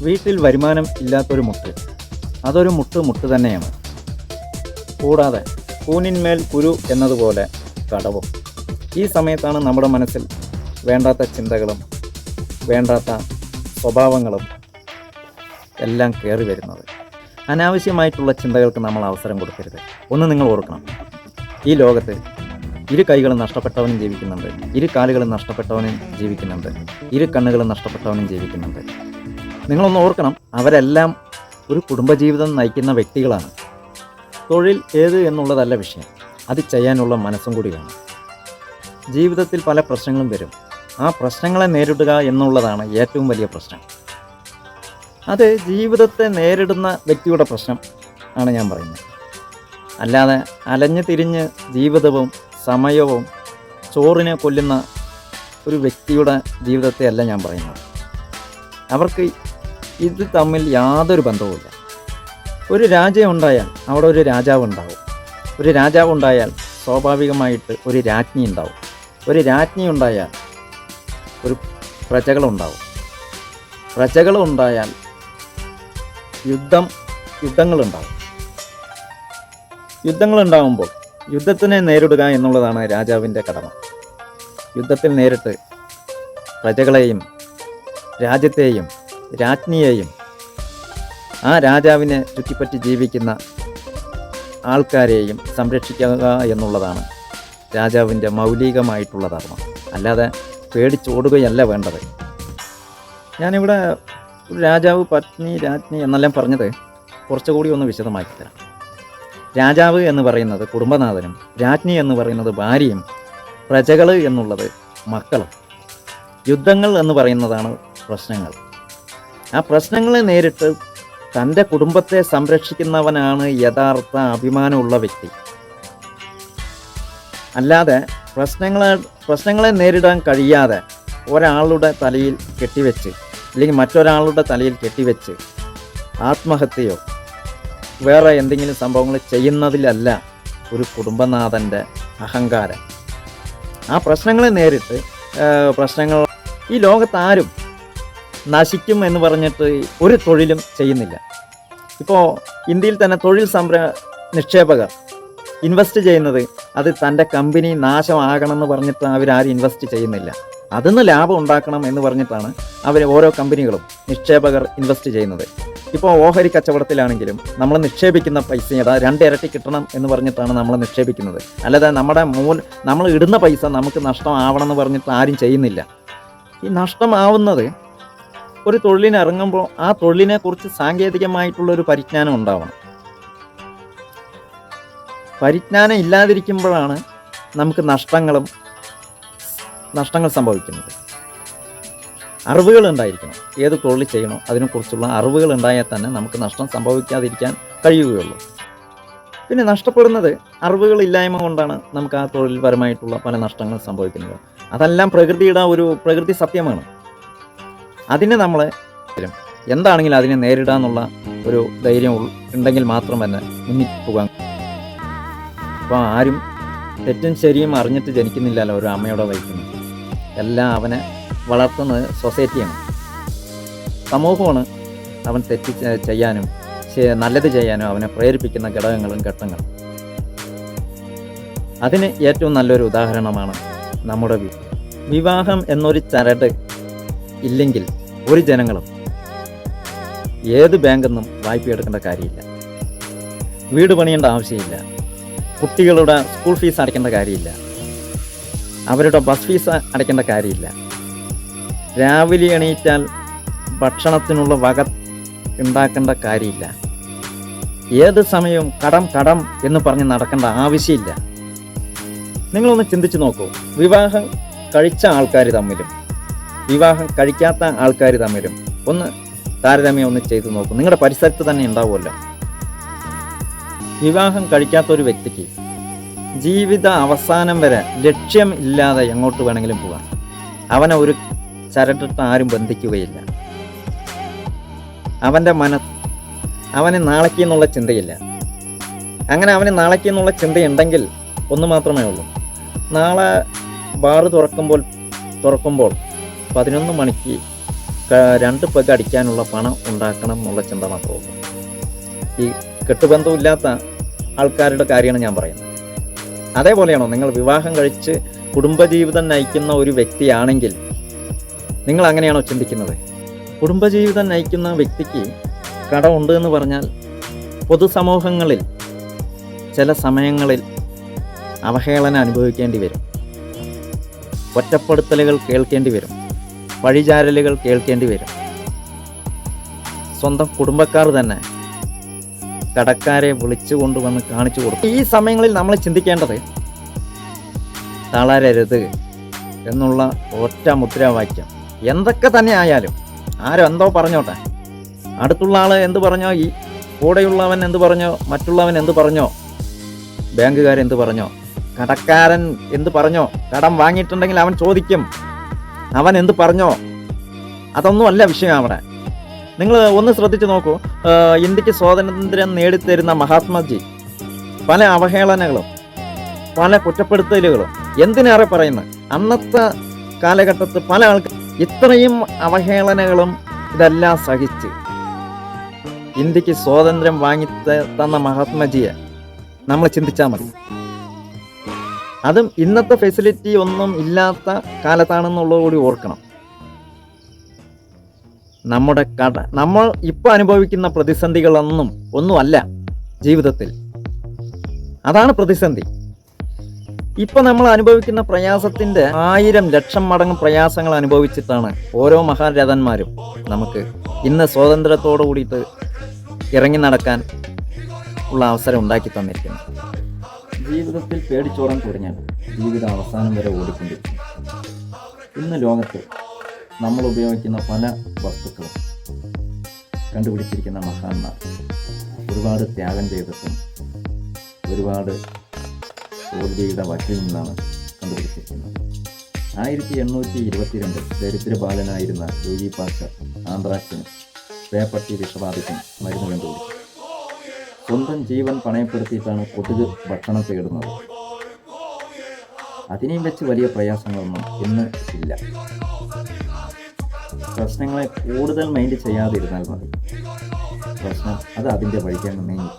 വീട്ടിൽ വരുമാനം ഇല്ലാത്തൊരു മുട്ട്, അതൊരു മുട്ട് തന്നെയാണ്. കൂടാതെ കൂനിന്മേൽ കുരു എന്നതുപോലെ കടവും. ഈ സമയത്താണ് നമ്മുടെ മനസ്സിൽ വേണ്ടാത്ത ചിന്തകളും വേണ്ടാത്ത സ്വഭാവങ്ങളും എല്ലാം കയറി വരുന്നത്. അനാവശ്യമായിട്ടുള്ള ചിന്തകൾക്ക് നമ്മൾ അവസരം കൊടുക്കരുത്. ഒന്ന് നിങ്ങൾ ഓർക്കണം, ഈ ലോകത്ത് ഇരു കൈകളും നഷ്ടപ്പെട്ടവനും ജീവിക്കുന്നുണ്ട്, ഇരു കാലുകളും നഷ്ടപ്പെട്ടവനും ജീവിക്കുന്നുണ്ട്, ഇരു കണ്ണുകളും നഷ്ടപ്പെട്ടവനും ജീവിക്കുന്നുണ്ട്. നിങ്ങളൊന്ന് ഓർക്കണം, അവരെല്ലാം ഒരു കുടുംബജീവിതം നയിക്കുന്ന വ്യക്തികളാണ്. തൊഴിൽ ഏത് എന്നുള്ളതല്ല വിഷയം, അത് ചെയ്യാനുള്ള മനസ്സും കൂടി വേണം. ജീവിതത്തിൽ പല പ്രശ്നങ്ങളും വരും. ആ പ്രശ്നങ്ങളെ നേരിടുക എന്നുള്ളതാണ് ഏറ്റവും വലിയ പ്രശ്നം. അത് ജീവിതത്തെ നേരിടുന്ന വ്യക്തിയുടെ പ്രശ്നം ആണ് ഞാൻ പറയുന്നത്. അല്ലാതെ അലഞ്ഞു തിരിഞ്ഞ് ജീവിതവും സമയവും ചോറിനെ കൊല്ലുന്ന ഒരു വ്യക്തിയുടെ ജീവിതത്തെ അല്ല ഞാൻ പറയുന്നത്. അവർക്ക് ഇത് തമ്മിൽ യാതൊരു ബന്ധവുമില്ല. ഒരു രാജ്യം ഉണ്ടായാൽ അവിടെ ഒരു രാജാവ് ഉണ്ടാവും. ഒരു രാജാവ് ഉണ്ടായാൽ സ്വാഭാവികമായിട്ട് ഒരു രാജ്ഞി ഉണ്ടാവും. ഒരു രാജ്ഞി ഉണ്ടായാൽ ഒരു പ്രജകളുണ്ടാവും. പ്രജകളുണ്ടായാൽ യുദ്ധങ്ങളുണ്ടാവും. യുദ്ധങ്ങളുണ്ടാകുമ്പോൾ യുദ്ധത്തിനെ നേരിടുക എന്നുള്ളതാണ് രാജാവിൻ്റെ കടമ. യുദ്ധത്തിൽ നേരിട്ട് പ്രജകളെയും രാജ്യത്തെയും രാജ്ഞിയെയും ആ രാജാവിനെ ചുറ്റിപ്പറ്റി ജീവിക്കുന്ന ആൾക്കാരെയും സംരക്ഷിക്കുക എന്നുള്ളതാണ് രാജാവിൻ്റെ മൗലികമായിട്ടുള്ള ധർമ്മം. അല്ലാതെ പേടിച്ചോടുകയല്ല വേണ്ടത്. ഞാനിവിടെ രാജാവ്, പത്നി, രാജ്ഞി എന്നെല്ലാം പറഞ്ഞത് കുറച്ചുകൂടി ഒന്ന് വിശദമാക്കി തരാം. രാജാവ് എന്ന് പറയുന്നത് കുടുംബനാഥനും, രാജ്ഞി എന്ന് പറയുന്നത് ഭാര്യയും, പ്രജകൾ എന്നുള്ളത് മക്കളും. യുദ്ധങ്ങൾ എന്ന് പറയുന്നതാണ് പ്രശ്നങ്ങൾ. ആ പ്രശ്നങ്ങളെ നേരിട്ട് തൻ്റെ കുടുംബത്തെ സംരക്ഷിക്കുന്നവനാണ് യഥാർത്ഥ അഭിമാനമുള്ള വ്യക്തി. അല്ലാതെ പ്രശ്നങ്ങളെ നേരിടാൻ കഴിയാതെ ഒരാളുടെ തലയിൽ കെട്ടിവെച്ച് അല്ലെങ്കിൽ മറ്റൊരാളുടെ തലയിൽ കെട്ടിവെച്ച് ആത്മഹത്യയോ വേറെ എന്തെങ്കിലും സംഭവങ്ങൾ ചെയ്യുന്നതിലല്ല ഒരു കുടുംബനാഥൻ്റെ അഹങ്കാരം. ആ പ്രശ്നങ്ങളെ നേരിട്ട് ഈ ലോകത്താരും നശിക്കും എന്ന് പറഞ്ഞിട്ട് ഒരു തൊഴിലും ചെയ്യുന്നില്ല. ഇപ്പോൾ ഇന്ത്യയിൽ തന്നെ തൊഴിൽ നിക്ഷേപകർ ഇൻവെസ്റ്റ് ചെയ്യുന്നത് അത് തൻ്റെ കമ്പനി നാശമാകണമെന്ന് പറഞ്ഞിട്ട് അവരാരും ഇൻവെസ്റ്റ് ചെയ്യുന്നില്ല. അതിന്ന് ലാഭം ഉണ്ടാക്കണം എന്ന് പറഞ്ഞിട്ടാണ് ഓരോ കമ്പനികളും നിക്ഷേപകർ ഇൻവെസ്റ്റ് ചെയ്യുന്നത്. ഇപ്പോൾ ഓഹരി കച്ചവടത്തിലാണെങ്കിലും നമ്മൾ നിക്ഷേപിക്കുന്ന പൈസയുടെ 2 ഇരട്ടി കിട്ടണം എന്ന് പറഞ്ഞിട്ടാണ് നമ്മൾ നിക്ഷേപിക്കുന്നത്. അല്ലാതെ നമ്മൾ ഇടുന്ന പൈസ നമുക്ക് നഷ്ടമാവണമെന്ന് പറഞ്ഞിട്ട് ആരും ചെയ്യുന്നില്ല. ഈ നഷ്ടമാവുന്നത് ഒരു തൊഴിലിന് ഇറങ്ങുമ്പോൾ ആ തൊഴിലിനെക്കുറിച്ച് സാങ്കേതികമായിട്ടുള്ളൊരു പരിജ്ഞാനം ഉണ്ടാവണം. പരിജ്ഞാനം ഇല്ലാതിരിക്കുമ്പോഴാണ് നമുക്ക് നഷ്ടങ്ങൾ സംഭവിക്കുന്നത്. അറിവുകൾ ഉണ്ടായിരിക്കണം. ഏത് തൊഴിൽ ചെയ്യണോ അതിനെക്കുറിച്ചുള്ള അറിവുകൾ ഉണ്ടായാൽ തന്നെ നമുക്ക് നഷ്ടം സംഭവിക്കാതിരിക്കാൻ കഴിയുകയുള്ളൂ. പിന്നെ നഷ്ടപ്പെടുന്നത് അറിവുകളില്ലായ്മ കൊണ്ടാണ് നമുക്ക് ആ തൊഴിൽപരമായിട്ടുള്ള പല നഷ്ടങ്ങളും സംഭവിക്കുന്നത്. അതെല്ലാം പ്രകൃതി സത്യമാണ്. അതിനെ നമ്മൾ എന്താണെങ്കിലും അതിനെ നേരിടാനുള്ള ഒരു ധൈര്യം ഉണ്ടെങ്കിൽ മാത്രം തന്നെ മുന്നിൽ പോകാൻ. അപ്പോൾ ആരും തെറ്റും ശരിയും അറിഞ്ഞിട്ട് ജനിക്കുന്നില്ലല്ലോ ഒരു അമ്മയുടെ വയറ്റിന്. എല്ലാം അവനെ വളർത്തുന്നത് സൊസൈറ്റിയാണ്, സമൂഹമാണ്. അവൻ തെറ്റ് ചെയ്യാനും നല്ലത് ചെയ്യാനും അവനെ പ്രേരിപ്പിക്കുന്ന ഘട്ടങ്ങളും. അതിന് ഏറ്റവും നല്ലൊരു ഉദാഹരണമാണ് നമ്മുടെ വിവാഹം എന്നൊരു ചരട് ഇല്ലെങ്കിൽ ഒരു ജനങ്ങളും ഏത് ബാങ്കെന്നും വായ്പ എടുക്കേണ്ട കാര്യമില്ല. വീട് പണിയേണ്ട ആവശ്യമില്ല. കുട്ടികളുടെ സ്കൂൾ ഫീസ് അടയ്ക്കേണ്ട കാര്യമില്ല. അവരുടെ ബസ് ഫീസ് അടയ്ക്കേണ്ട കാര്യമില്ല. രാവിലെ എണീറ്റാൽ ഭക്ഷണത്തിനുള്ള വക ഉണ്ടാക്കേണ്ട കാര്യമില്ല. ഏത് സമയവും കടം എന്ന് പറഞ്ഞ് നടക്കേണ്ട ആവശ്യമില്ല. നിങ്ങളൊന്ന് ചിന്തിച്ച് നോക്കൂ. വിവാഹം കഴിച്ച ആൾക്കാർ തമ്മിലും വിവാഹം കഴിക്കാത്ത ആൾക്കാർ തമ്മിലും ഒന്ന് താരതമ്യം ഒന്ന് ചെയ്തു നോക്കൂ. നിങ്ങളുടെ പരിസരത്ത് തന്നെ ഉണ്ടാവുമല്ലോ. വിവാഹം കഴിക്കാത്തൊരു വ്യക്തിക്ക് ജീവിത അവസാനം വരെ ലക്ഷ്യം ഇല്ലാതെ എങ്ങോട്ട് വേണമെങ്കിലും പോകാം. അവനെ ഒരു ചരട്ടിട്ട് ആരും ബന്ധിക്കുകയില്ല. അവന് നാളേക്ക് എന്നുള്ള ചിന്തയില്ല. അങ്ങനെ അവന് നാളേക്ക് എന്നുള്ള ചിന്തയുണ്ടെങ്കിൽ ഒന്ന് മാത്രമേ ഉള്ളൂ. നാളെ ബാറ് തുറക്കുമ്പോൾ 11 മണിക്ക് രണ്ട് പെഗ് അടിക്കാനുള്ള പണം ഉണ്ടാക്കണം എന്നുള്ള ചിന്ത മാത്രമേ ഉള്ളൂ. ഈ കെട്ടുബന്ധമില്ലാത്ത ആൾക്കാരുടെ കാര്യമാണ് ഞാൻ പറയുന്നത്. അതേപോലെയാണോ നിങ്ങൾ വിവാഹം കഴിച്ച് കുടുംബജീവിതം നയിക്കുന്ന ഒരു വ്യക്തിയാണെങ്കിൽ നിങ്ങൾ അങ്ങനെയാണോ ചിന്തിക്കുന്നത്? കുടുംബജീവിതം നയിക്കുന്ന വ്യക്തിക്ക് കടമുണ്ട് എന്ന് പറഞ്ഞാൽ പൊതുസമൂഹങ്ങളിൽ ചില സമയങ്ങളിൽ അവഹേളന അനുഭവിക്കേണ്ടി വരും, ഒറ്റപ്പെടുത്തലുകൾ കേൾക്കേണ്ടി വരും, വഴിചാരലുകൾ കേൾക്കേണ്ടി വരും. സ്വന്തം കുടുംബക്കാർ തന്നെ കടക്കാരെ വിളിച്ചു കൊണ്ടുവന്ന് കാണിച്ചു കൊടുക്കും. ഈ സമയങ്ങളിൽ നമ്മൾ ചിന്തിക്കേണ്ടത് തളരരുത് എന്നുള്ള ഒറ്റ മുദ്രാവാക്യം. എന്തൊക്കെ തന്നെ ആയാലും ആരും എന്തോ പറഞ്ഞോട്ടെ, അടുത്തുള്ള ആൾ എന്ത് പറഞ്ഞോ, ഈ കൂടെയുള്ളവൻ എന്ത് പറഞ്ഞോ, മറ്റുള്ളവൻ എന്ത് പറഞ്ഞോ, ബാങ്കുകാരെന്ത് പറഞ്ഞോ, കടക്കാരൻ എന്ത് പറഞ്ഞോ, കടം വാങ്ങിയിട്ടുണ്ടെങ്കിൽ അവൻ ചോദിക്കും അവൻ എന്ത് പറഞ്ഞോ, അതൊന്നും അല്ല വിഷയം അവിടെ. നിങ്ങൾ ഒന്ന് ശ്രദ്ധിച്ച് നോക്കൂ. ഇന്ത്യക്ക് സ്വാതന്ത്ര്യം നേടിത്തരുന്ന മഹാത്മാജി പല അവഹേളനകളും പല കുറ്റപ്പെടുത്തലുകളും എന്തിനേറെ പറയുന്നത്, അന്നത്തെ കാലഘട്ടത്തിൽ പല ആൾക്കാർ ഇത്രയും അവഹേളനകളും ഇതെല്ലാം സഹിച്ച് ഇന്ത്യക്ക് സ്വാതന്ത്ര്യം വാങ്ങി തന്ന മഹാത്മാജിയെ നമ്മൾ ചിന്തിച്ചാൽ മതി. അതും ഇന്നത്തെ ഫെസിലിറ്റി ഒന്നും ഇല്ലാത്ത കാലത്താണെന്നുള്ളത് കൂടി ഓർക്കണം. നമ്മൾ ഇപ്പോൾ അനുഭവിക്കുന്ന ഒന്നുമല്ല ജീവിതത്തിൽ. അതാണ് പ്രതിസന്ധി. ഇപ്പം നമ്മൾ അനുഭവിക്കുന്ന പ്രയാസത്തിൻ്റെ 1000 ലക്ഷം മടങ്ങ് പ്രയാസങ്ങൾ അനുഭവിച്ചിട്ടാണ് ഓരോ മഹാരഥന്മാരും നമുക്ക് ഇന്ന് സ്വാതന്ത്ര്യത്തോടു കൂടിയിട്ട് ഇറങ്ങി നടക്കാൻ ഉള്ള അവസരം ഉണ്ടാക്കി തന്നിരിക്കുന്നത്. ജീവിതത്തിൽ പേടിച്ചോടാൻ തുടങ്ങിയാൽ ജീവിത അവസാനം വരെ ഓടിക്കൊണ്ടിരിക്കും. ഇന്ന് ലോകത്ത് നമ്മൾ ഉപയോഗിക്കുന്ന പല വസ്തുക്കളും കണ്ടുപിടിച്ചിരിക്കുന്ന മഹാന്മാർ ഒരുപാട് ത്യാഗം ചെയ്തിട്ടും ഒരുപാട് തോൽവിയുടെ വക്കിൽ നിന്നാണ് കണ്ടുപിടിച്ചിരിക്കുന്നത്. 1822 ദരിദ്രബാലനായിരുന്ന ലൂയി പാസ്റ്റർ ആന്ത്രാക്സിന് പേപ്പട്ടി വിഷബാധയ്ക്കും മരുന്ന് കണ്ടുപിടിച്ചു. സ്വന്തം ജീവൻ പണയപ്പെടുത്തിയിട്ടാണ് കൊതുക് ഭക്ഷണം തേടുന്നത്. അതിനെയും വെച്ച് വലിയ പ്രയാസങ്ങളൊന്നും ഇന്ന് ഇല്ല. പ്രശ്നങ്ങളെ കൂടുതൽ മൈൻഡ് ചെയ്യാതിരുന്നാൽ മതി. പ്രശ്നം അത് അതിൻ്റെ വഴിക്കാൻ നീങ്ങി.